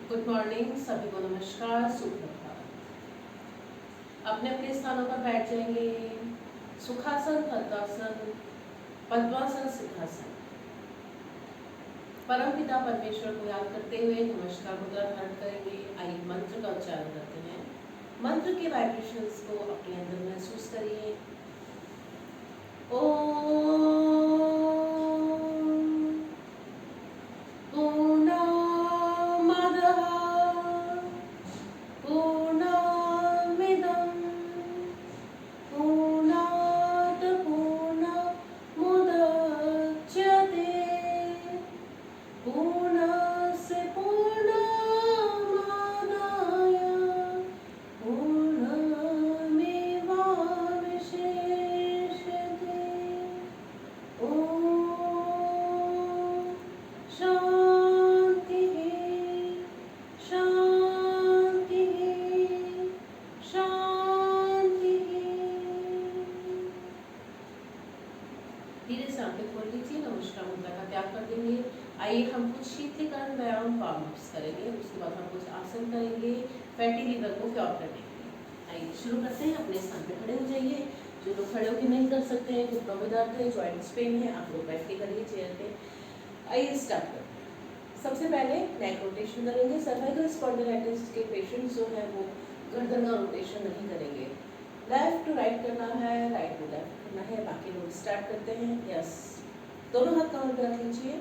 Good morning, सभी को नमस्कार, सुप्रभात। अपने अपने स्थानों पर बैठ जाएंगे। सुखासन, हल्कासन, पद्मासन, सिद्धासन। परमपिता परमेश्वर को याद करते हुए नमस्कार मुद्रा धारण करेंगे। आइए मंत्र का उच्चारण करते हैं। मंत्र के वाइब्रेशंस को अपने अंदर महसूस करिए। ओम पूर्णमदः पूर्णमिदं पूर्णात् पूर्णमुदच्यते पूर्णस्य पूर्णमादाय पूर्णमेवावशिष्यते। ॐ शान्तिः शान्तिः शान्तिः। धीरे से आंखें खोल लीजिए। नमस्कार मुद्रा का त्याग कर देंगे। आइए हम कुछ शीतलीकरण व्यायाम पाम अप्स करेंगे। उसके बाद हम कुछ आसन करेंगे फैटी लीवर को क्योर करने के लिए। आइए शुरू करते हैं। अपने स्थान पे खड़े हो जाइए। जो लोग खड़े होकर नहीं कर सकते हैं, घुटनों में दर्द है, जॉइंट्स पेन है, आप लोग बैठ के करिए चेयर पे। आइए स्टार्ट करते हैं। सबसे पहले नेक रोटेशन करेंगे। सर्वाइकल स्पॉन्डिलाइटिस के पेशेंट जो है वो गर्दन का रोटेशन नहीं करेंगे। लेफ्ट टू राइट करना है, राइट टू लेफ्ट करना है। बाकी लोग स्टार्ट करते हैं। यस, दोनों हाथ कमर पे रख लीजिए।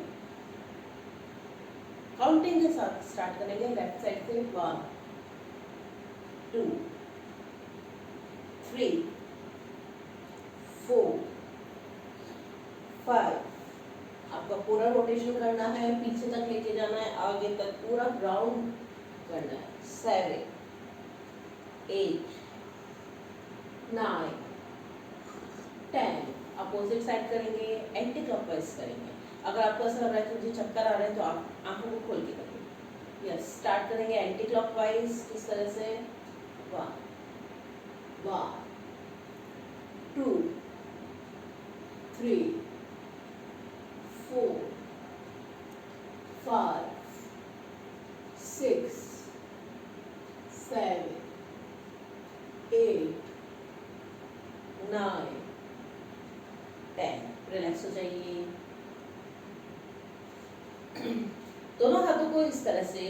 काउंटिंग के साथ स्टार्ट करेंगे। लेफ्ट साइड से 1 2 3 4 5। आपका पूरा रोटेशन करना है, पीछे तक लेके जाना है, आगे तक पूरा राउंड करना है। 7 8 9 10। अपोजिट साइड करेंगे, एंटी क्लॉकवाइज करेंगे। अगर आपको ऐसा लग रहा है कि मुझे चक्कर आ रहे हैं तो आप आंखों को खोल के करिए। यस, स्टार्ट करेंगे एंटी क्लॉकवाइज। किस तरह से 1 2 3 4 5 6 7 8 9 10। रिलैक्स हो जाइए। दोनों हाथों को इस तरह से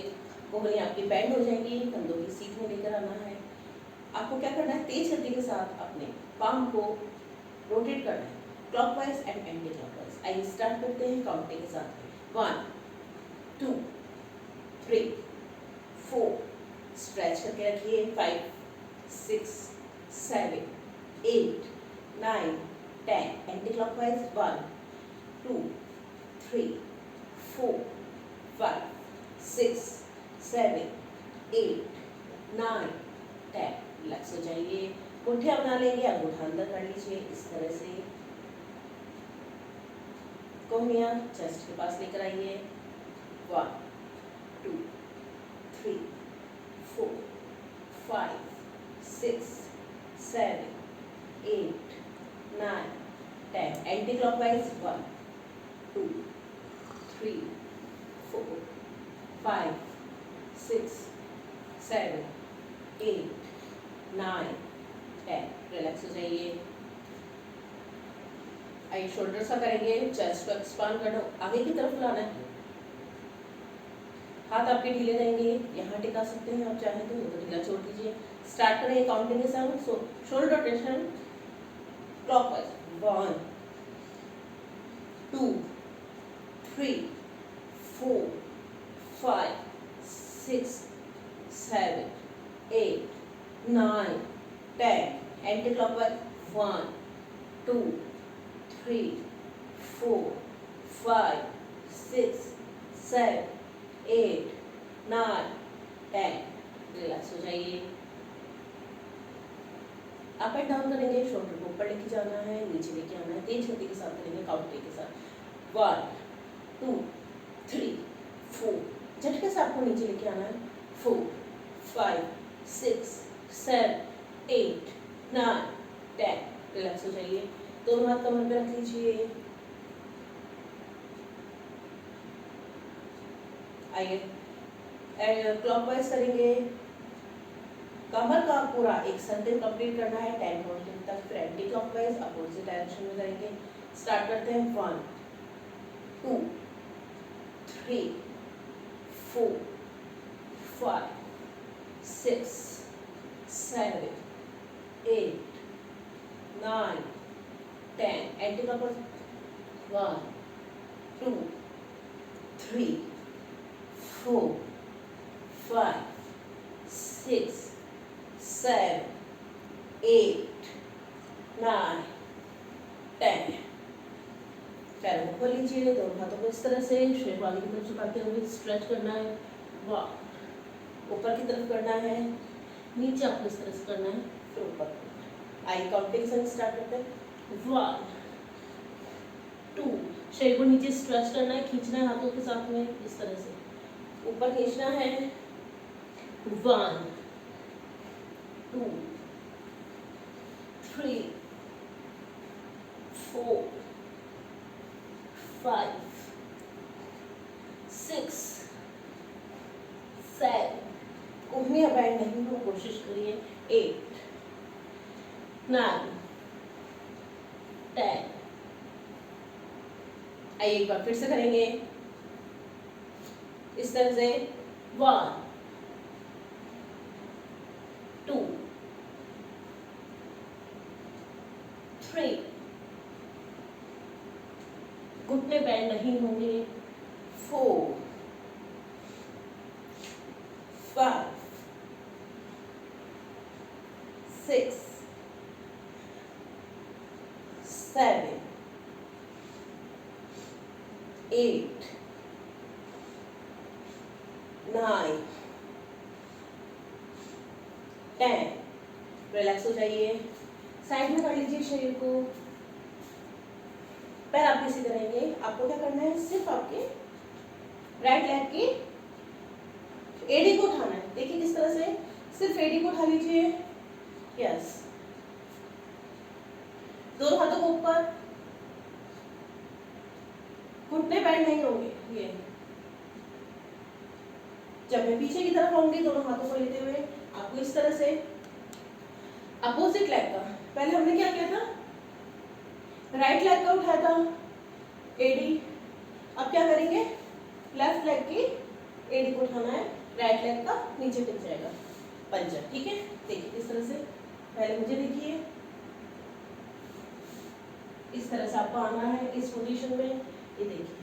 कोहनी आपकी बैंड हो जाएगी, कंधों की सीट में लेकर आना है। आपको क्या करना है, तेज गति के साथ अपने पाम को रोटेट करना है, क्लॉकवाइज एंड एंटी क्लॉकवाइज। आइए स्टार्ट करते हैं काउंटिंग के साथ। 1 2 3 4। स्ट्रेच करके रखिए। 5 6 7 8 9 10। Anti clockwise 1 2 3 4 5 6 7 8 9 10। रिलैक्स हो जाइए। मुट्ठियां बना लेंगे, अंगूठा अंदर कर लीजिए इस तरह से। कोहनियां चेस्ट के पास लेकर आइए। 1 2 3 4 5 6 7 8 9 10। Anti clockwise 1 2 3 4 5 6 7 8 9 10। रिलैक्स हो जाइए। आइए शोल्डर सा करेंगे, चेस्ट को एक्सपांड करना, आगे की तरफ लाना है। हाथ आपके ढीले रहेंगे, यहाँ टिका सकते हैं आप चाहें तो ढीला छोड़ दीजिए। स्टार्ट करेंगे काउंटिंग के साथ। Shoulder rotation clockwise 1 2 3 4 5 6 7 8 9 10। Anti clockwise 1 2 3 4 5 6 7 8 9 10। Relax हो जाइए। अप एंड डाउन करेंगे, शोल्डर को ऊपर लेके जाना है, नीचे लेके आना है। तेज गति के साथ करेंगे काउंटिंग के साथ। 1 2 3 4। झटके से आपको नीचे लेके आना है। 4 5 6 7 8 9 10। रिलैक्स हो जाइए। दोनों हाथ कमर पे रख लीजिए। आइए क्लॉकवाइज करेंगे। कमर का पूरा एक सर्कल कंप्लीट करना है 10 काउंटिंग तक, फिर एंटी क्लॉकवाइज अपोजिट डायरेक्शन में करेंगे। स्टार्ट करते हैं 1 2 3 4 5 6 7 8 9 10 एंटी क्लॉकवाइज 1 2 3 4 5 6 7 8 9 10। पैरों को खोल लीजिए, दोनों हाथों को इस तरह से शेप आगे की तरफ झुकाते हुए स्ट्रेच करना है। वाह, ऊपर की तरफ करना है, नीचे आपको इस तरह से करना है, फिर ऊपर। आई काउंटिंग से स्टार्ट करते हैं 1 2, शरीर को नीचे स्ट्रेच करना है, खींचना है हाथों के साथ में इस तरह से, ऊपर खींचना है 1 2 3 4 5 6 7, उंगलियां बैंड नहीं हो, कोशिश करिए 8 9 10। आइए एक बार फिर से करेंगे इस तरह से 1 2 3, घुटने बैंड नहीं होंगे 4 5 6 7 8 9 10। रिलैक्स हो जाइए, साइड में कर लीजिए शरीर को, पैर आप सीधे रहेंगे। आपको क्या करना है, सिर्फ आपके राइट लेग की एडी को उठाना है। देखिए किस तरह से, सिर्फ एडी को उठा लीजिए, यस, दोनों हाथों को ऊपर, घुटने बैंड नहीं होंगे। ये जब मैं पीछे की तरफ आऊंगी दोनों हाथों को लेते हुए, आपको इस तरह से अपोजिट लेग का, पहले हमने क्या किया था, राइट लेग का उठाया था एडी, अब क्या करेंगे, लेफ्ट लेग की एडी को उठाना है, राइट लेग का नीचे टिक जाएगा पंजा। ठीक है, देखिए इस तरह से, पहले मुझे देखिए, इस तरह से आपको आना है इस पोजीशन में। ये देखिए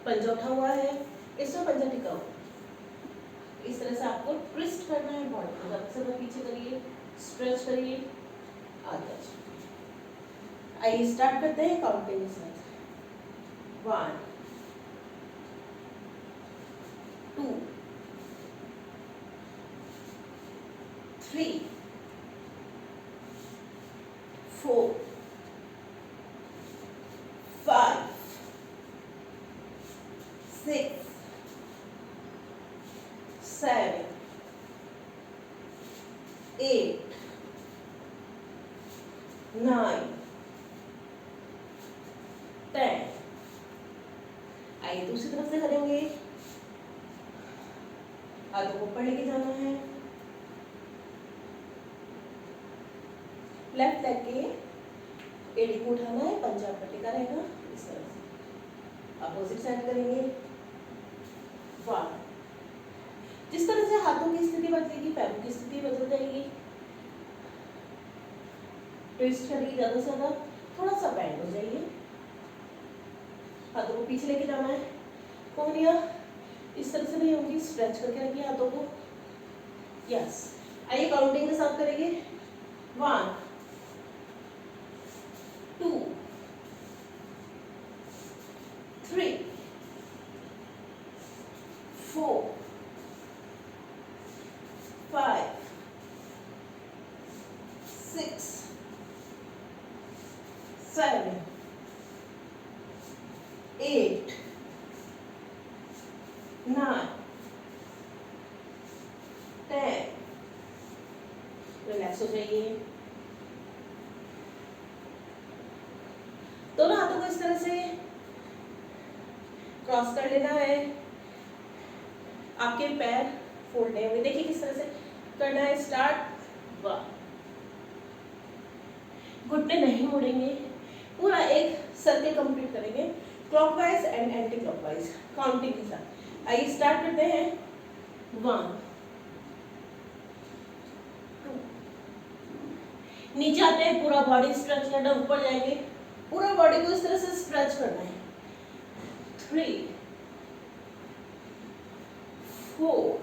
पंजा उठा हुआ है, इसमें पंजा टिका हुआ, इस तरह से आपको ट्विस्ट करना है बॉडी को, ज़्यादा से ज़्यादा पीछे करिए, स्ट्रेच करिए, आगे। आइए स्टार्ट करते हैं काउंटिंग के साथ 1 2 3 4 5 6 7 8 9 10। आइए दूसरी तरफ से करेंगे, हाथों को ऊपर लेके जाना है, लेफ्ट लेग के एडी को उठाना है, पंजा पर टिका रहेगा इस तरह से। अपोजिट साइड करेंगे 1, जिस तरह से हाथों की स्थिति बदलेगी पैरों की स्थिति बदल जाएगी। ट्विस्ट करिए ज्यादा से ज्यादा, थोड़ा सा बैंड हो जाइए, हाथों को पीछे लेके जाना है, कोहनियां इस तरह से नहीं होगी, स्ट्रेच करके रखिए हाथों को, यस। आइए काउंटिंग के साथ करेंगे 1 2 3 4 5 6 7 8 9 10। रिलैक्स हो जाइए, दोनों हाथों को इस तरह से क्रॉस कर लेना है, आपके पैर फोल्ड नहीं होंगे। देखिए किस तरह से करना है, स्टार्ट, 1, घुटने नहीं मुड़ेंगे, पूरा एक सर्कल कंप्लीट करेंगे clockwise and anti clockwise counting के साथ। आइए स्टार्ट करते हैं, 1, 2, नीचे आते हैं, पूरा बॉडी स्ट्रेच करना, ऊपर जाएंगे, पूरा बॉडी को इस तरह से स्ट्रेच करना है, 3, 4,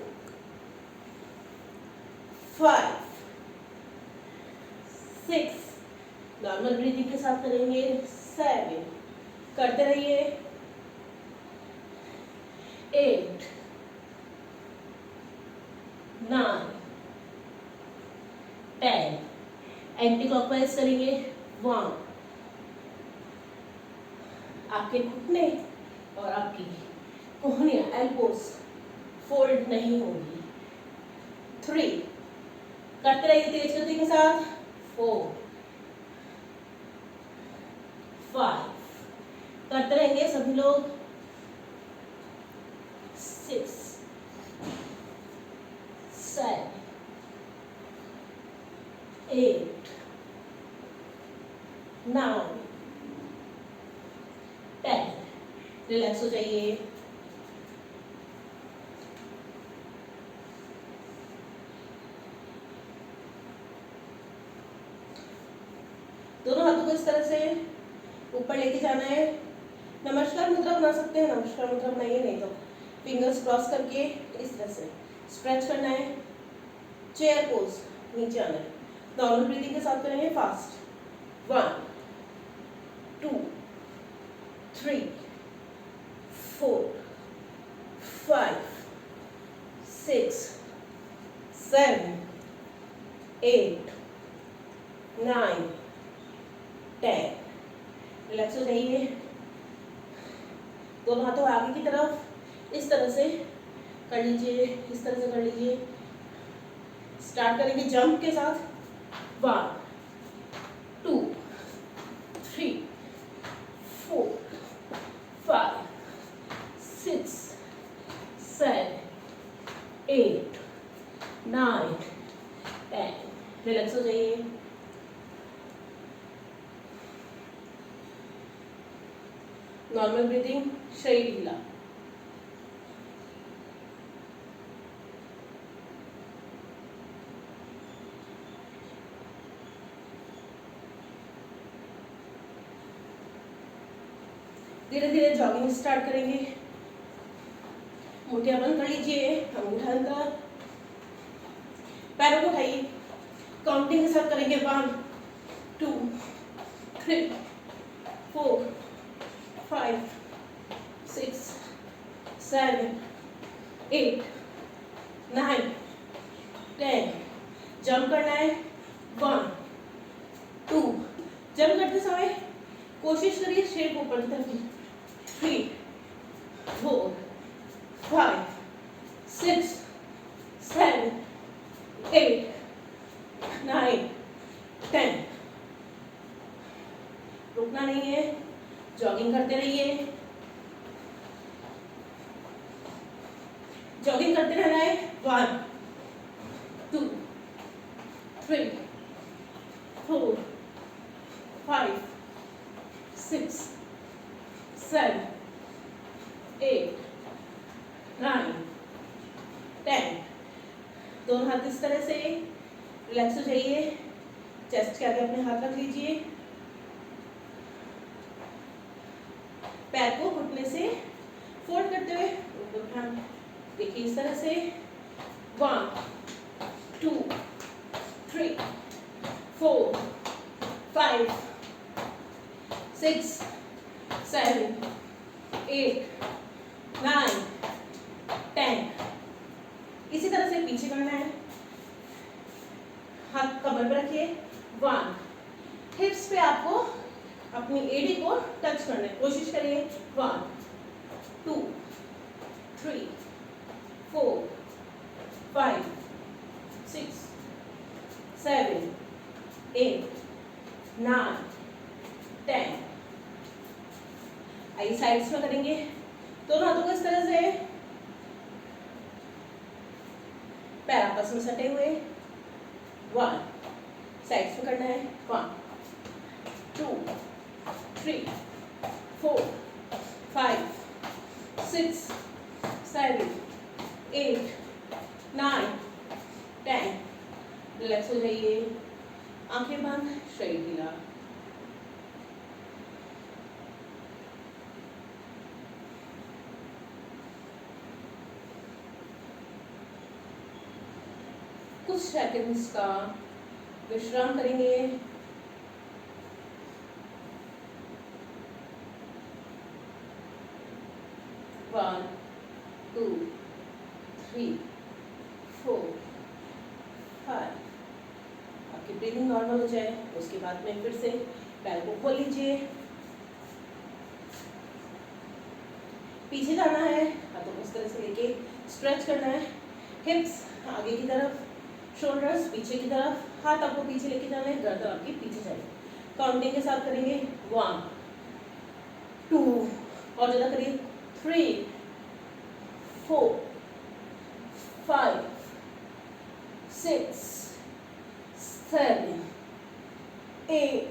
5, 6, नॉर्मल ब्रीथिंग के साथ करेंगे, 7, करते रहिए, 8, 9, 10, एंटी क्लॉकवाइज करेंगे, 1, आपके घुटने और आपकी कोहनियां, एल्बोस फोल्ड नहीं होंगी, 3, करते रहिए तेज गति के साथ, 4, 5, करते रहेंगे सभी लोग, 6, 7, 8, 9, 10, रिलैक्स हो जाइए, दोनों हाथों को इस तरह से ऊपर लेके जाना है, नमस्कार मुद्रा बना सकते हैं, नमस्कार मुद्रा बनाइए, नहीं तो फिंगर्स क्रॉस करके इस तरह से स्ट्रेच करना है, चेयर पोज, नीचे आना है, नॉर्मल ब्रीथिंग के साथ करेंगे, फास्ट, 1, 2, 3, 4, 5, 6, 7, 8, 9, 10, रिलैक्स हो जाइए, दोनों हाथों आगे की तरफ इस तरह से कर लीजिए, इस तरह से कर लीजिए, स्टार्ट करेंगे जंप के साथ, 1, 2, 3, 4, 5, 6, 7, 8, 9, 10, रिलैक्स हो जाइए, नॉर्मल ब्रीथिंग, शरीर ढीला, धीरे धीरे जॉगिंग स्टार्ट करेंगे, मुठ्ठियां बंद कर लीजिए, अंगूठा अंदर, पैरों को उठाइए, काउंटिंग के साथ करेंगे, 1, 2, 3, 4, 5, 6, 7, 8, 9, 10, जंप करना है, 1, 2, जंप करते समय कोशिश करिए शेप ऊपर की तरफ, 3, 4, 5, 6, 7, 8, 9, 10, रुकना नहीं है, जॉगिंग करते रहिए, जॉगिंग करते रहना है, 1, 2, 3, 4, 5, 6, 7, 8, 9, 10, दोनों हाथ इस तरह से, रिलैक्स हो जाइए, चेस्ट के आगे अपने हाथ रख लीजिए, पैर को घुटने से फोल्ड करते हुए ध्यान देखिए इस तरह से, 1, 2, 3, 4, 5, 6, 7, 8, 9, 10, इसी तरह से पीछे करना है, हाथ कमर पे रखिए, 1, हिप्स पे आपको अपनी एडी को टच करना है, कोशिश करिए, 1, 2, 3, 4, 5, 6, 7, 8, 9, 10, आइए साइड्स में करेंगे, दोनों हाथों को इस तरह से पैर आपस में सटे हुए, 1 साइड्स में करना है, 1 2 3 4 5 6 7 8 9 10। रिलैक्स हो जाइए, आंखें बंद, शरीर ढीला। कुछ सेकंड्स का विश्राम करेंगे। वन 2 3 4 5। आपकी ब्रीदिंग नॉर्मल हो जाए उसके बाद में फिर से पैर को खोल लीजिए, पीछे जाना है, हाथों को इस तरह से लेके स्ट्रेच करना है, हिप्स आगे की तरफ, शोल्डर्स पीछे की तरफ, हाथ आपको पीछे लेके जाना है, गर्दन आपकी पीछे जाएगी। काउंटिंग के साथ करेंगे, 1 2 और ज्यादा करिए, 3 4 5 6 7 8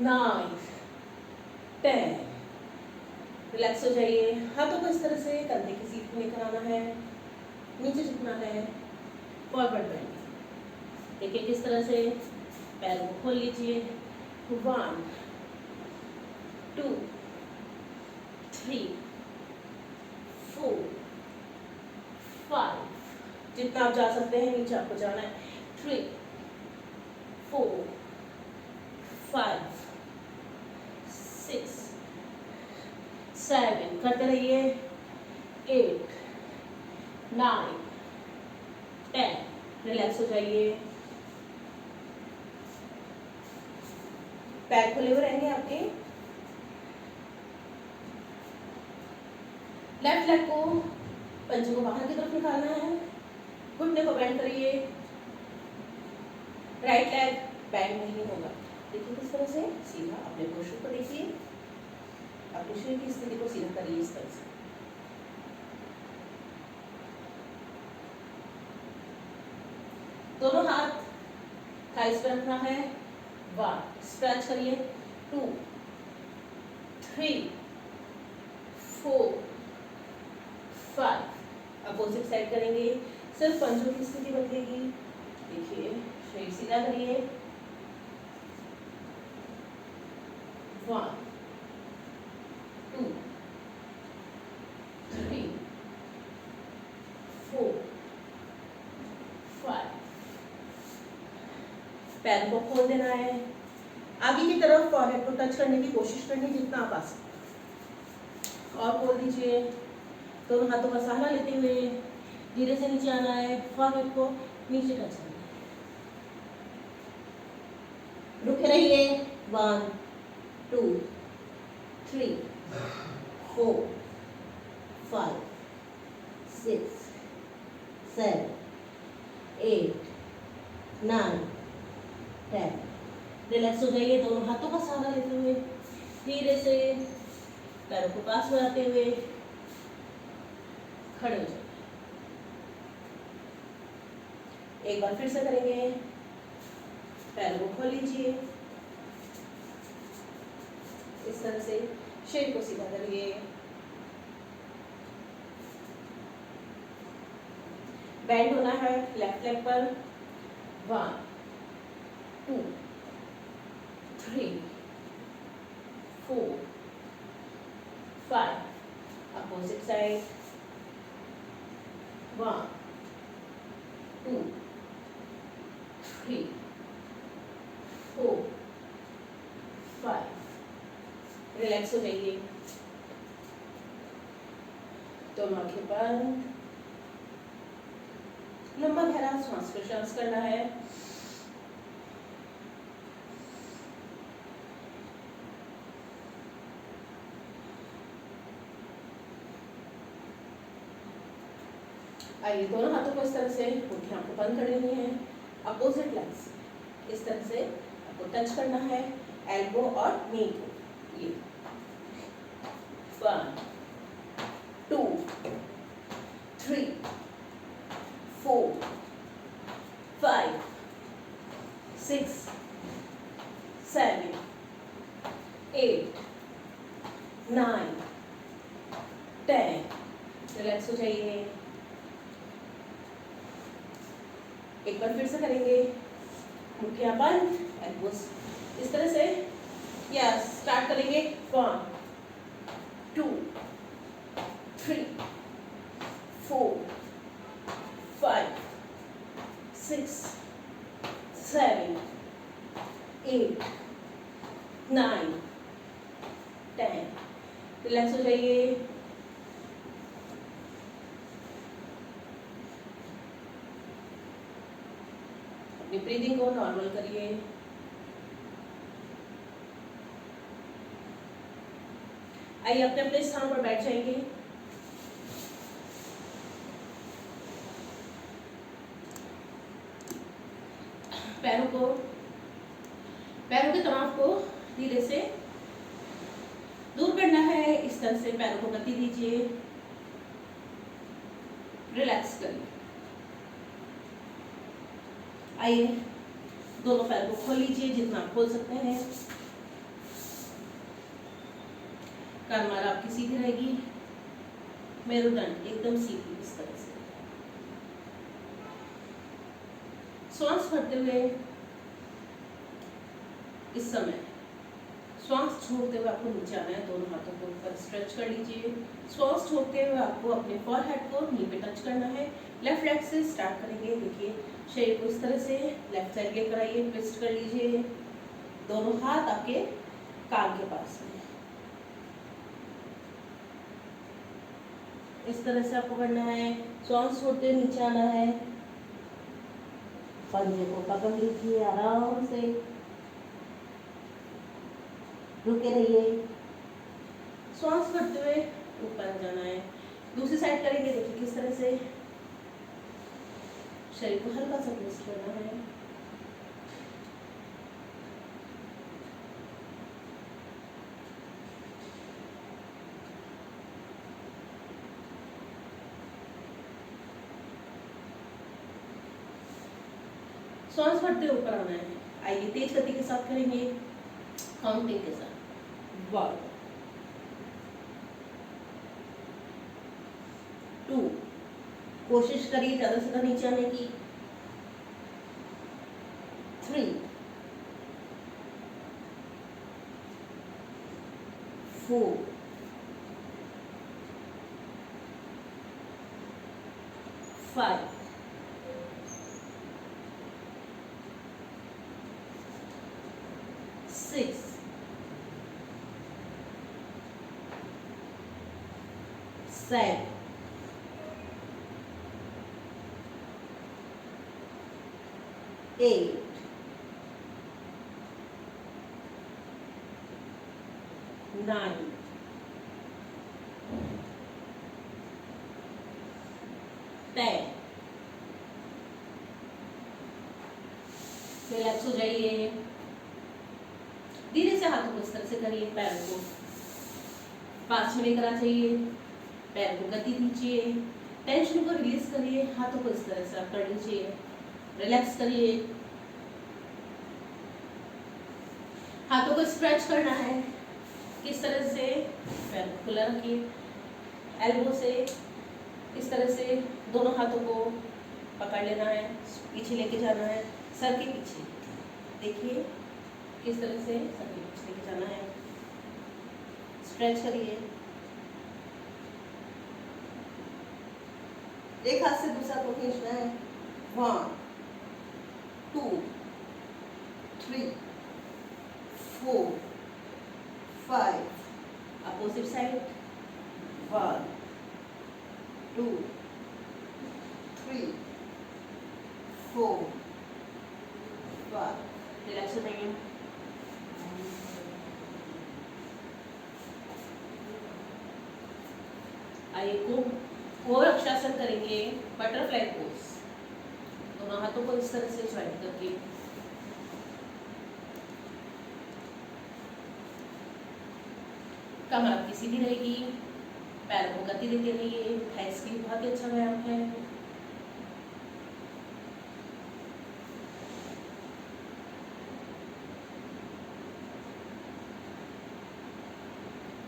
9 10। रिलैक्स हो जाइए, हाथों को इस तरह से कंधे की सीट में लेकर आना है, नीचे झुकना है, फॉरवर्ड बेंड। देखिए किस तरह से पैरों को खोल लीजिए, 1 2 3 4 5। जितना आप जा सकते हैं नीचे आपको जाना है, 3 4 5 6 7। करते रहिए, 8 9 10। रिलैक्स हो जाइए, पैर खुले हुए रहेंगे आपके। लेफ्ट लेग को, पंजे को बाहर की तरफ निकालना है, घुटने को बेंड करिए, राइट लेग बेंड नहीं होगा। देखिए किस तरह से सीधा अपने पोस्चर को देखिए, अपने शरीर की स्थिति को सीधा करिए इस तरह से। दोनों हाथ थाइस पे रखना है, 1 स्ट्रेच करिए, 2 3 4 5। अपोजिट साइड करेंगे, सिर्फ पंजों की स्थिति बदलेगी। देखिए शरीर सीधा करिए, 1 2 3 4 5। पैर को खोल देना है, आगे की तरफ फॉरहेड को टच करने की कोशिश करनी जितना आप आ सकते, और खोल दीजिए। दोनों हाथों का सहारा लेते हुए धीरे से नीचे आना है, फॉरहेड को नीचे टच करना है, रुके रहिए, 1 2 3 4 5 6 7 8 9 10। रिलैक्स हो जाइए, दोनों हाथों का सहारा लेते हुए धीरे से पैरों को पास में आते हुए खड़े हो जाइए। एक बार फिर से करेंगे, पैरों को खोल लीजिए, इस तरह से शरीर को सीधा करिए, बेंड होना है लेफ्ट लेग पर, 1 2 3 4 5। Opposite side, 1 2 3 4 5। रिलैक्स हो जाइए, दोनों आंखें बंद, लंबा गहरा श्वास प्रश्वास करना है। आइए दोनों हाथों को इस तरह से मुट्ठियां आपको बंद कर लेनी है, अपोजिट लेग्स इस तरह से आपको टच करना है, एल्बो और नी को। ये 1 8 9 10। रिलैक्स हो जाइए। एक बार फिर से करेंगे, मुट्ठियां बंद, एल्बोस इस तरह से। यस, स्टार्ट करेंगे। 1 2 3 4 5 6 7 8 9 10। रिलैक्स हो जाइए। अपनी ब्रीदिंग को नॉर्मल करिए। आइए अपने अपने स्थान पर बैठ जाएंगे। पैरों के तनाव को धीरे से दूर करना है। इस तरह से पैरों को गति दीजिए, रिलैक्स करिए। आइए दोनों पैर को खोल लीजिए जितना आप खोल सकते हैं। कमर आपकी सीधी रहेगी, मेरुदंड एकदम सीधी इस तरह से। श्वास भरते हुए इस समय श्वास छोड़ते हुए आपको नीचे आना है। दोनों हाथों को ऊपर स्ट्रेच कर लीजिए। श्वास छोड़ते हुए आपको अपने फॉरहेड को नी पे टच करना है। लेफ्ट लेग से स्टार्ट करेंगे। देखिए शरीर को इस तरह से लेफ्ट साइड लेकर आइए, ट्विस्ट कर लीजिए। दोनों हाथ आपके कान के पास में इस तरह से आपको करना है। श्वास छोड़ते हुए नीचे आना है। पंजे को पकड़ लीजिए आराम से, रुके रहिए। श्वास करते हुए ऊपर जाना है। दूसरी साइड करेंगे। देखिए किस तरह से शरीर को हल्का सा ट्विस्ट करना है। श्वास भरते ऊपर आना है। आइए तेज गति के साथ करेंगे, काउंटिंग के साथ। 1 2, कोशिश करिए ज्यादा से ज्यादा नीचे आने की। 3 4 5 6 7 8 9 10। रिलैक्स हो जाइए। धीरे से हाथों को इस तरह से करिए, पैरों को पास में लेकर आ जाइए, पैर को गति दीजिए, टेंशन को रिलीज करिए। हाथों को इस तरह से आप कर लीजिए, रिलैक्स करिए। हाथों को स्ट्रेच करना है। किस तरह से पैर को खुला रखिए, एल्बो से इस तरह से दोनों हाथों को पकड़ लेना है, पीछे लेके जाना है, सर के पीछे। देखिए किस तरह से सर के पीछे लेके जाना है। स्ट्रेच करिए। एक हाथ से दूसरा को खींचना है। 1 2 3 4 5। Opposite side. 1 2 3 4 5। रिलैक्स हो जाइए। आइए को रक्षासन करेंगे, बटरफ्लाई पोज। दोनों हाथों को इस तरह से ज्वाइन करके कमर आपकी सीधी रहेगी, पैरों को गति देते रहिए। थाइस की बहुत ही अच्छा व्यायाम है।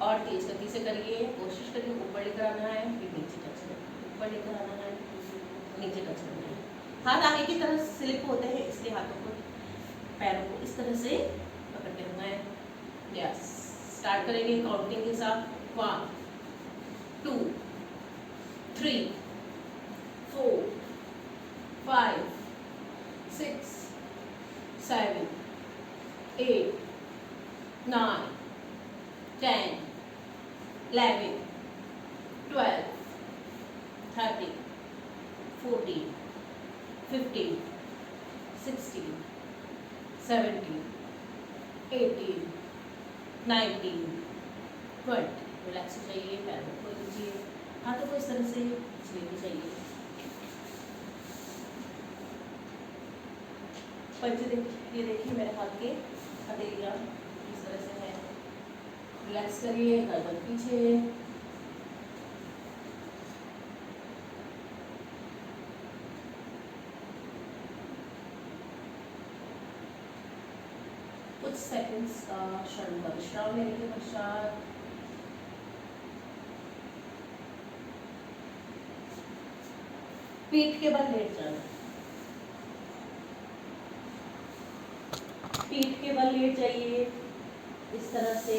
और तेज गति से करिए, कोशिश करिए ऊपर लेकर आना है, फिर नीचे टच करना, ऊपर लेकर आना है, नीचे टच करना है। हाथ आगे की तरफ स्लिप होते हैं, इसलिए हाथों को पैरों को इस तरह से पकड़ के रखना है। यस, स्टार्ट करेंगे काउंटिंग के साथ। 1 2 3 4 5 6 7 8 9 10 11 12 13 14 15 16 17 18 19 20। रिलैक्स हो जाइए, पैरों को लीजिए, हाथों को इस तरह से लेके जाइए। पंजे देखिए, ये देखिए मेरे हाथ के हथेलियाँ इस तरह से है। रिलैक्स करिए, गर्दन पीछे, कुछ सेकंड्स का क्षण का विश्राम लेने के पश्चात पीठ के बल लेट जाना। पीठ के बल लेट जाइए इस तरह से।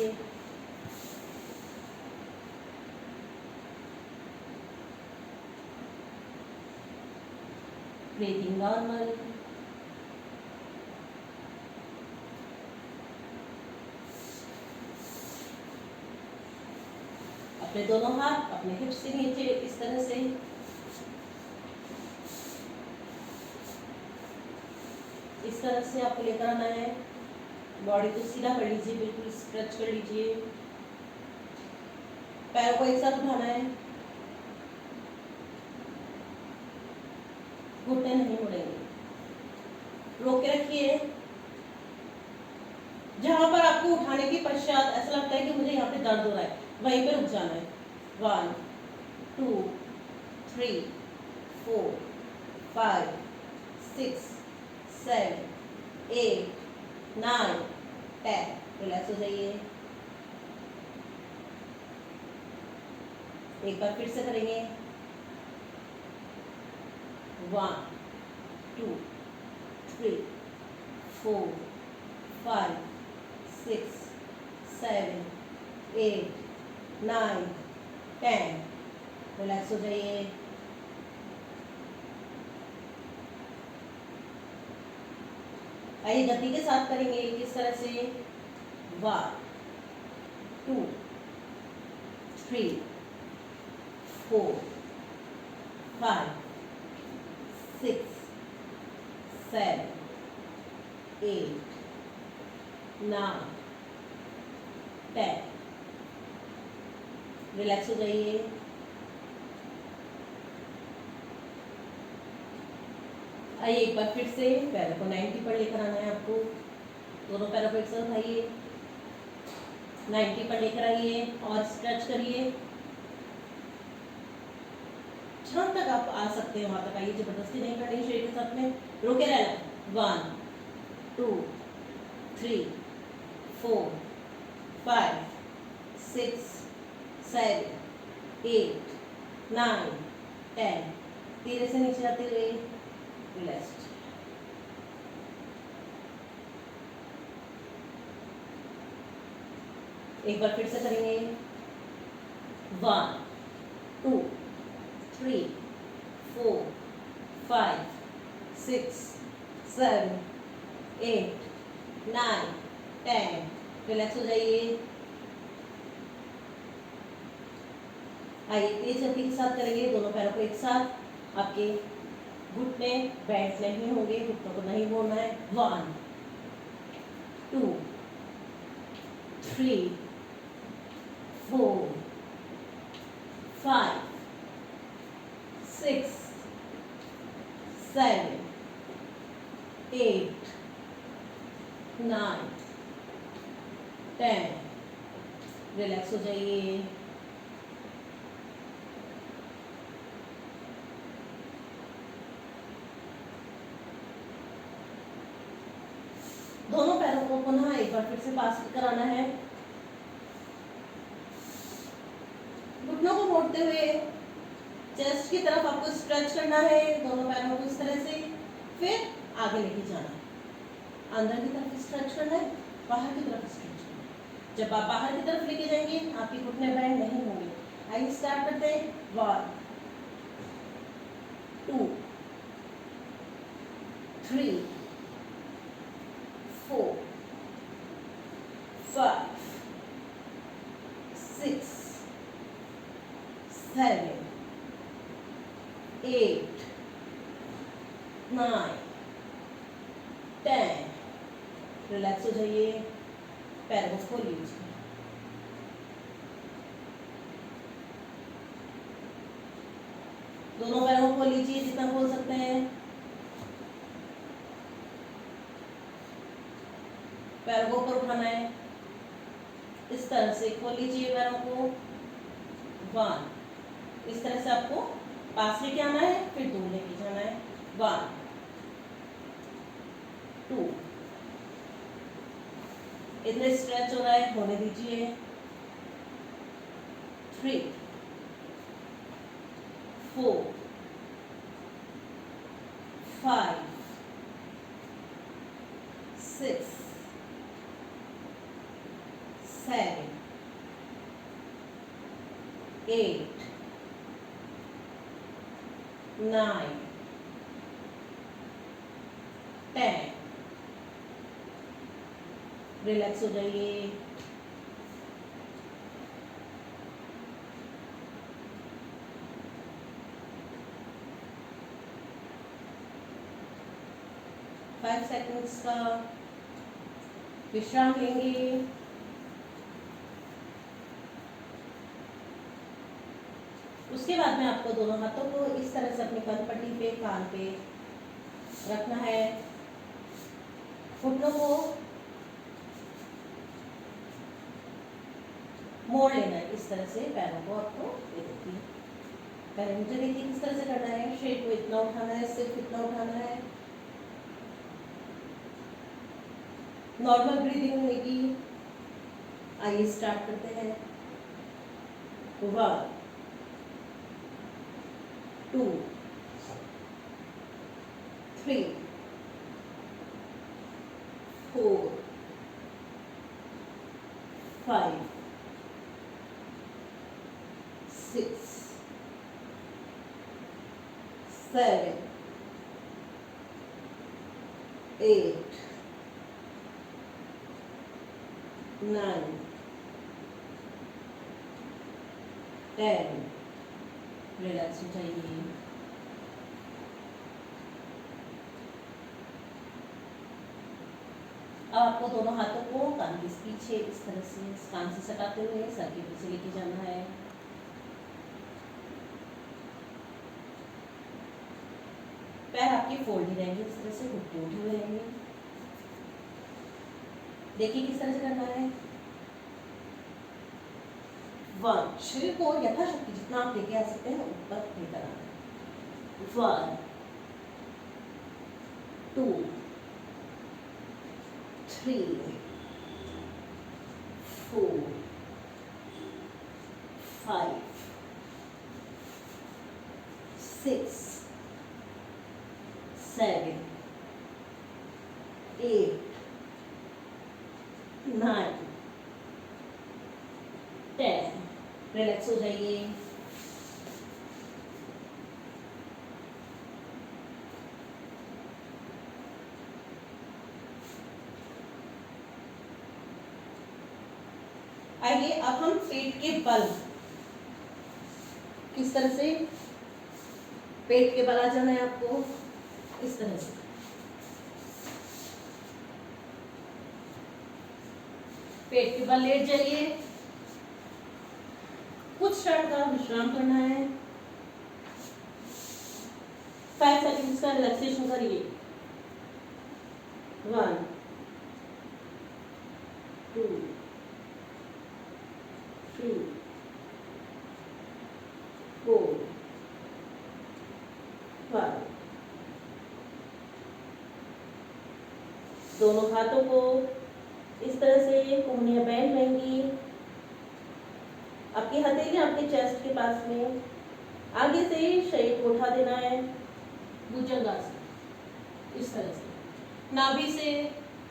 Breathing normal. अपने दोनों हाथ अपने हिप्स से नीचे इस तरह से, इस तरह से आपको लेकर आना है। बॉडी को सीधा कर लीजिए, बिल्कुल स्ट्रेच कर लीजिए। पैरों को एक साथ उठाना है, घुटने नहीं मुड़ेंगे। रोक के रखिए। जहां पर आपको उठाने के पश्चात ऐसा लगता है कि मुझे यहाँ पे दर्द हो रहा है, वहीं पे रुक जाना है। 1 2 3 4 5 6 7 8 9 10। रिलैक्स हो जाइए। एक बार फिर से करेंगे। 1 2 3 4 5 6 7 8 9 10। रिलैक्स हो जाइए। आइए गति के साथ करेंगे किस तरह से। 1 2 3 4 5 6 7 8 9 10। रिलैक्स हो जाइए। आइए एक बार फिर से पैरों को 90 पर लेकर आना है आपको। दोनों पैरों को एक साथ उठाइए, 90 पर लेकर आइए और स्ट्रेच करिए। जहाँ तक आप आ सकते हैं वहां तक आइए, जबरदस्ती नहीं करनी शरीर के साथ में, रोके रहना। 1 2 3 4 5 6 7 8 9 10। धीरे से नीचे आते हुए रिलैक्स। एक बार फिर से करेंगे। 1 2 3 4 5 6 7 8 9 10। रिलैक्स हो जाइए। आइए तेज गति के साथ करेंगे। दोनों पैरों को एक साथ, आपके घुटने बेंड नहीं होंगे, घुटनों को नहीं मोड़ना है। 1 2 3 4 5 6 7 8 9 10। रिलैक्स हो जाइए। दोनों पैरों को पुनः एक बार फिर से पास कराना है। घुटनों को मोड़ते हुए चेस्ट की तरफ आपको स्ट्रेच करना है, दोनों पैरों को इस तरह से, फिर आगे लेके जाना है। अंदर की तरफ स्ट्रेच करना है, बाहर की तरफ स्ट्रेच करना है। जब आप बाहर की तरफ लेके जाएंगे आपके घुटने बेंड नहीं होंगे। आइए स्टार्ट करते हैं। 1 2 3 4 5 6 7 8 9 10। रिलैक्स हो जाइए, पैरों को खोल लीजिए। दोनों पैरों को खोल लीजिए जितना खोल सकते हैं। पैरों को ऊपर उठाना है, इस तरह से खोल लीजिए पैरों को। 1, इस तरह से आपको पास लेके आना है, फिर दूर लेके जाना है। 1 2, इधर स्ट्रेच हो रहा है, होने दीजिए। 3 4 5 6 7 8 9 10। रिलैक्स हो जाइए। फाइव सेकंड्स का विश्राम लेंगे। उसके बाद में आपको दोनों हाथों को इस तरह से अपनी कंध पट्टी पे, कान पे रखना है। घुटनों को मोड़ लेना है इस तरह से, पैरों को आपको ये देखिए, पैर नीचे देखिए किस तरह से करना है। शेप को इतना उठाना है, सिर्फ इतना उठाना है। नॉर्मल ब्रीदिंग होगी। आइए स्टार्ट करते हैं। 1 2 3 4 5 6 7 8 9 10। रिलैक्स हो जाइए। अब आपको दोनों हाथों को कान के पीछे इस तरह से कान से सटाते हुए सर के पीछे लेके जाना है। पैर आपके फोल्ड ही रहेंगे, इस तरह से घुटने उठे हुए रहेंगे। देखिए किस तरह से करना है। 1, शरीर को यथाशक्ति जितना आप लेके आ सकते हैं ऊपर लेकर आना है। 1 2 3 4 5 6 7 8 9 10। रिलैक्स हो जाइए। आइए अब हम पेट के बल, किस तरह से पेट के बल आ जाना है आपको इस तरह से। पेट के बल लेट जाइए, कुछ क्षण का विश्राम करना है। 5 सेकंड्स का रिलैक्सेशन करिए। 1 2 3 4 5। दोनों हाथों को इस तरह से कोहनियां बैंड रहेंगी। आपकी हथेली आपके चेस्ट के पास में, आगे से शरीर को उठा देना है भुजंगासन, इस तरह से नाभि से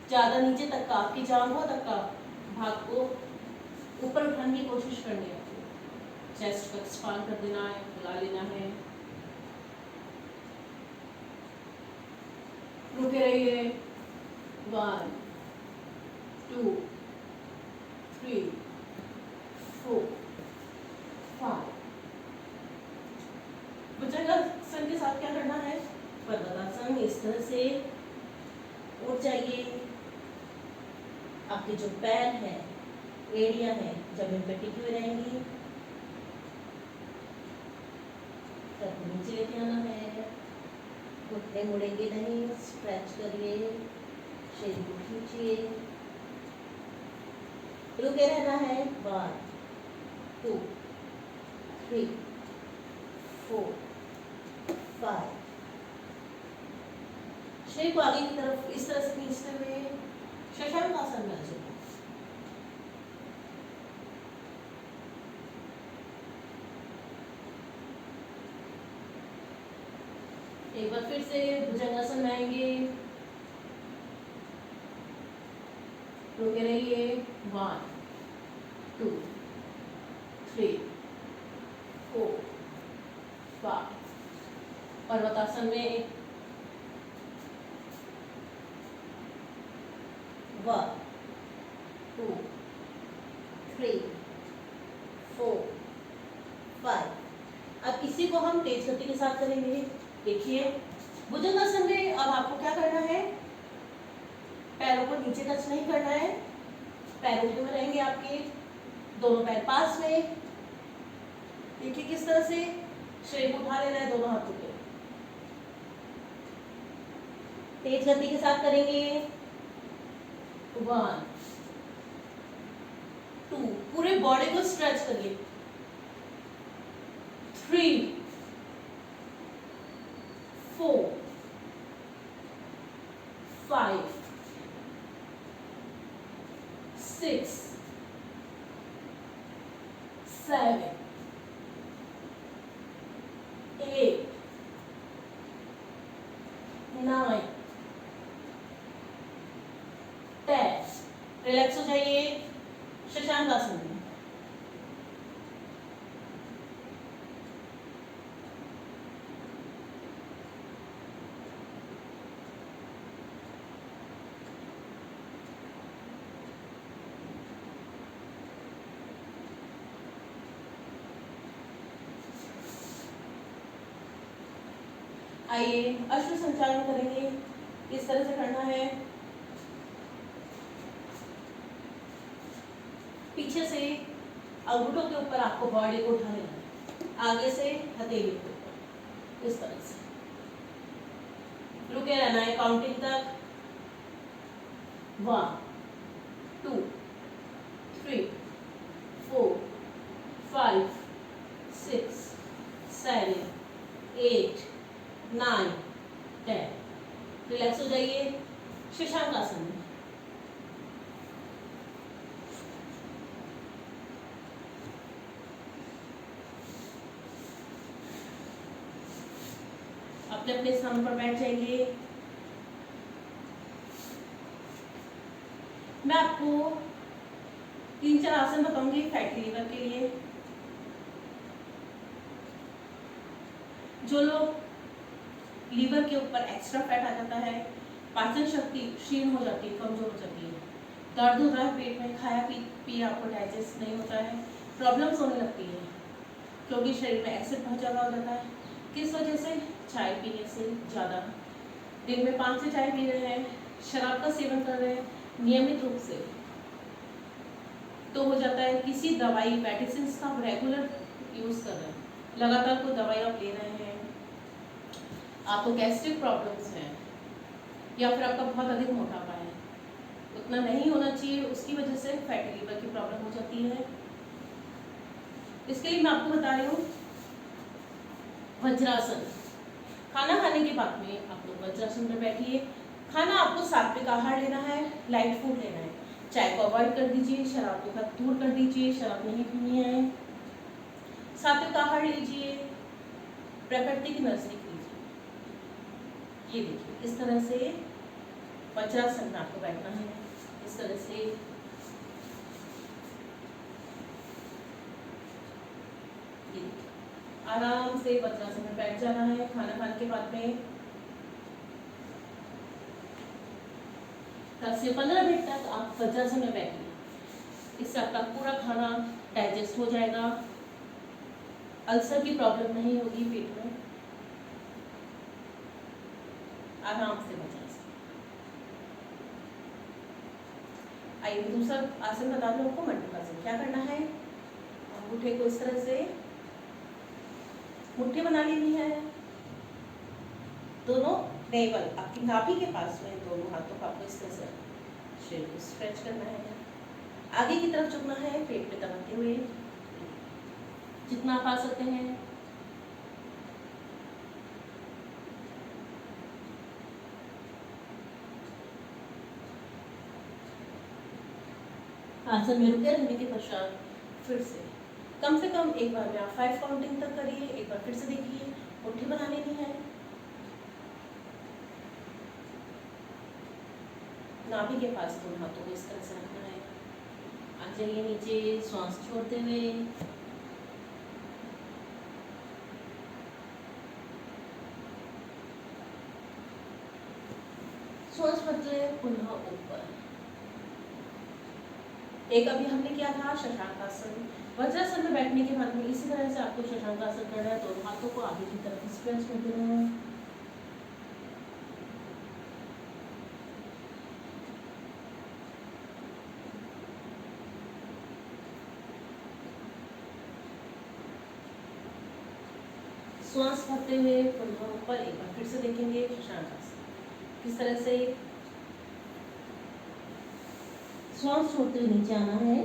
ज्यादा नीचे तक का, आपकी जांघों तक का भाग को ऊपर उठाने की कोशिश करनी है आपको। चेस्ट को एक्सपांड कर देना है, फुला लेना है। रुके रहिए। 1 2 3 4 5। भुजंगासन के साथ क्या करना है, पर्वतासन, इस तरह से उठ जाइए। आपके जो पैर है, एड़ियां है, जमीन पे टिकी हुई रहेंगी। सर को नीचे लेके आना है, घुटने मुड़ेंगे नहीं, स्ट्रेच करिए, शरीर को खींचिए, रुके रहना है। 1 2 3 4 5। शरीर को आगे की तरफ इस तरह से खींचते हुए शशांक आसन में आ जाओ। एक बार फिर से भुजंगासन में आएंगे, रुके रहिए। 1 2 3 4 5। पर्वतासन में 1 2 3 4 5। अब इसी को हम तेज गति के साथ करेंगे। देखिए, भुजंगासन में अब आपको क्या करना है, पैरों को नीचे टच नहीं करना है, पैर उल्टे में रहेंगे आपके, दोनों पैर पास में। देखिए किस तरह से शरीर को उठा लेना है दोनों हाथों पे, तेज गति के साथ करेंगे। 1 2, पूरे बॉडी को स्ट्रेच करिए। 3 4 5 6 7 8 9 10। रिलैक्स हो जाइए शशांक आसन में। आइए अश्व संचालन करेंगे, किस तरह से करना है। पीछे से अंगूठों के ऊपर आपको बॉडी को उठा लेना है, आगे से हथेली के ऊपर, इस तरह से रुके रहना है काउंटिंग तक। 1 2 3 4 5 6 7 8 9 10। रिलैक्स हो जाइए शशांक आसन में। अपने अपने स्थान पर बैठ जाएंगे। मैं आपको 3-4 आसन बताऊंगी फैटी लीवर के लिए। जो लोग लीवर के ऊपर एक्स्ट्रा फैट आ जाता है, पाचन शक्ति क्षीण हो जाती है, कमजोर हो जाती है, दर्द होता है पेट में, खाया पिया आपको डाइजेस्ट नहीं होता है, प्रॉब्लम्स होने लगती है क्योंकि शरीर में एसिड बहुत ज़्यादा हो जाता है। किस वजह से? चाय पीने से ज़्यादा, दिन में 5 से चाय पी रहे हैं, शराब का सेवन कर रहे हैं नियमित रूप से, तो हो जाता है किसी दवाई मेडिसिन का आप रेगुलर यूज़ कर रहे हैं, लगातार कोई दवाई आप ले रहे हैं, आपको गैस्ट्रिक प्रॉब्लम्स हैं या फिर आपका बहुत अधिक मोटापा है, उतना नहीं होना चाहिए, उसकी वजह से फैटी लीवर की प्रॉब्लम हो जाती है। इसके लिए मैं आपको बता रही हूँ वज्रासन। खाना खाने के बाद में आप लोग वज्रासन में बैठिए। खाना आपको सात्विक आहार लेना है, लाइट फूड लेना है, चाय को अवॉइड कर दीजिए, शराब को दूर कर दीजिए, शराब नहीं पीनी है। सात्विक आहार लीजिए, प्राकृतिक नजदीक लीजिए। ये देखिए इस तरह से वज्रासन में आपको बैठना है। इस तरह से आराम से वज्रासन में बैठ जाना है। खाना खाने के बाद में 10 से 15 मिनट तक आप वज्रासन में बैठिए। इससे आपका पूरा खाना डाइजेस्ट हो जाएगा, अल्सर की प्रॉब्लम नहीं होगी पेट में। आराम से वज्रासन। आइए दूसरा आसन बता दूं आपको, मंडूकासन। क्या करना है, अंगूठे को इस तरह से मुट्ठी बना लेनी है। दोनों नेवल आपकी नाभि के पास में दोनों हाथों का आपको इस तरह से शरीर को स्ट्रेच करना है। आगे की तरफ झुकना है, पेट पे दबाते हुए जितना आप आ सकते हैं। आसन में रुके रहने के पश्चात फिर से कम एक बार में आप 5 काउंटिंग तक करिए। एक बार फिर से देखिए, मुट्ठी बना लेनी है। नाभि के पास दोनों हाथों को इस तरह से रखना है। आ जाइए नीचे, श्वास छोड़ते हुए श्वास भरते हुए पुनः ऊपर। एक अभी हमने किया था शशांकासन। वज्रासन में बैठने के बाद में इसी तरह से आपको शशांकासन करना है। दोनों हाथों को आगे की तरफ स्ट्रेच कर देना है। श्वास भरते हुए पुनः ऊपर। एक बार फिर से देखेंगे शशांकासन किस तरह से। श्वास छोड़ते हुए नीचे आना है।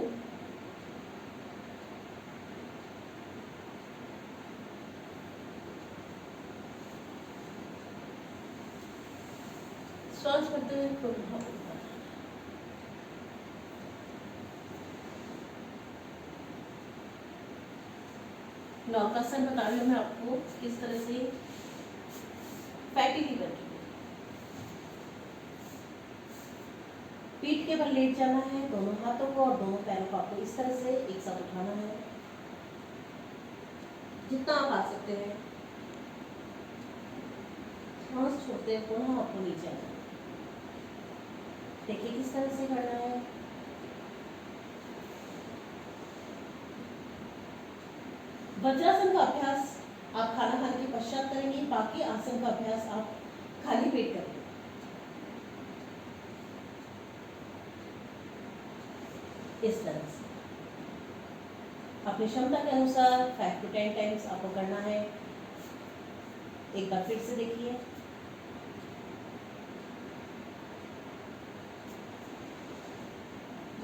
श्वास भरते हुए पुनः ऊपर। नौकासन बता रही हूँ मैं आपको किस तरह से फैटी लीवर की। पीठ के बल लेट जाना है। दोनों हाथों को और दोनों पैरों को आपको इस तरह से एक साथ उठाना है, जितना आप आ सकते हैं। सांस छोड़ते हुए पुनः आपको नीचे आना है। देखिए किस तरह से करना है। वज्रासन का अभ्यास आप खाना खाने के पश्चात करेंगे। बाकी आसन का अभ्यास आप खाली पेट करेंगे। इस तरह से अपनी क्षमता के अनुसार 5 to 10 टाइम्स आपको करना है। एक बार फिर से देखिए।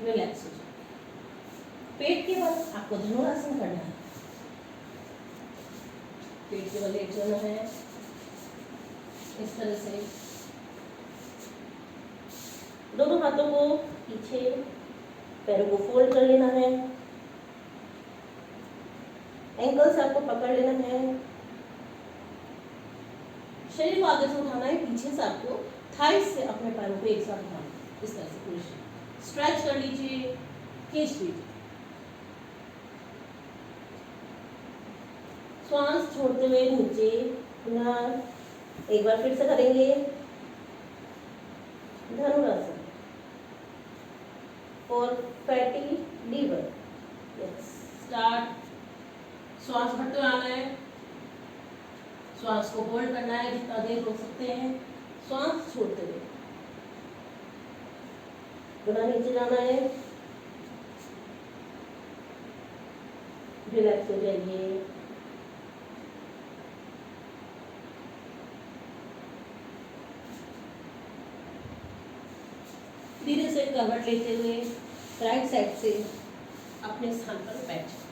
रिलैक्स हो जाए। पेट के बल आपको धनुरासन करना है। पेट के बल लेट जाना है इस तरह से। दोनों हाथों को पीछे, पैरों को फोल्ड कर लेना है। एंकल से आपको पकड़ लेना है। शरीर को आगे से उठाना है। पीछे से आपको थाइस से अपने पैरों को एक साथ उठाना है। इस तरह से पूरी स्ट्रेच कर लीजिए, खींच लीजिए। श्वास छोड़ते हुए नीचे पुनः एक बार फिर से करेंगे धनुरासन और फैटी लीवर। स्टार्ट। श्वास भरते हुए आना है। श्वास को होल्ड करना है जितना देर रोक सकते हैं। श्वास छोड़ते हुए पुनः नीचे जाना है। रिलैक्स हो जाइए। धीरे से करवट लेते हुए राइट साइड से अपने स्थान पर बैठ जाए।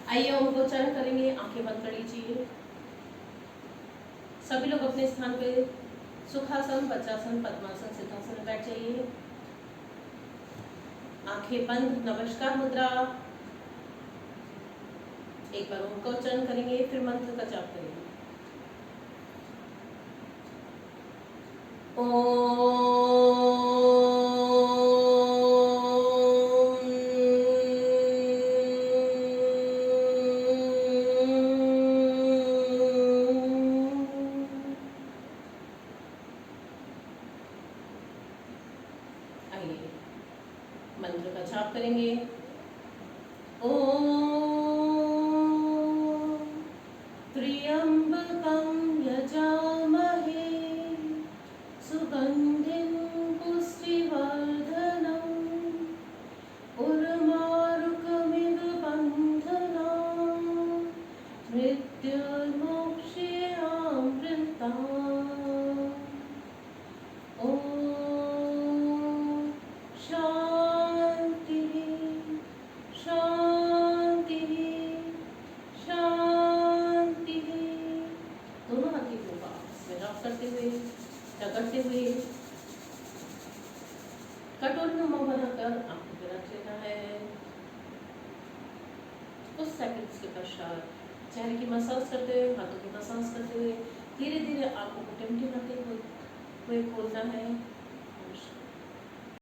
आइए ओम को उच्चारण करेंगे। आंखें बंद कर लीजिए। सभी लोग अपने स्थान पे सुखासन, वज्रासन, पद्मासन, सिद्धासन में बैठ जाइए। आंखें बंद, नमस्कार मुद्रा। एक बार ओम का उच्चारण करेंगे, फिर मंत्र का जाप करेंगे। आइए मंत्र का जाप करेंगे। ओम त्र्यंबकं यजामहे सुगंधिं पुष्टिवर्धनम् उर्वारुकमिव बन्धनान् मृत्युर्मोक्षामृताम्। ॐ शान्तिः शान्तिः शान्तिः। दोनों हाथों को आपस में रब करते हुए, रगड़ते हुए कठोर में मुंह बनाकर आंखों पे रख लेना है। कुछ सेकंड्स के पश्चात चेहरे की मसाज करते हुए, हाथों की मसाज करते हुए धीरे धीरे आंखों को टिमटिमाते हुए खोलना है।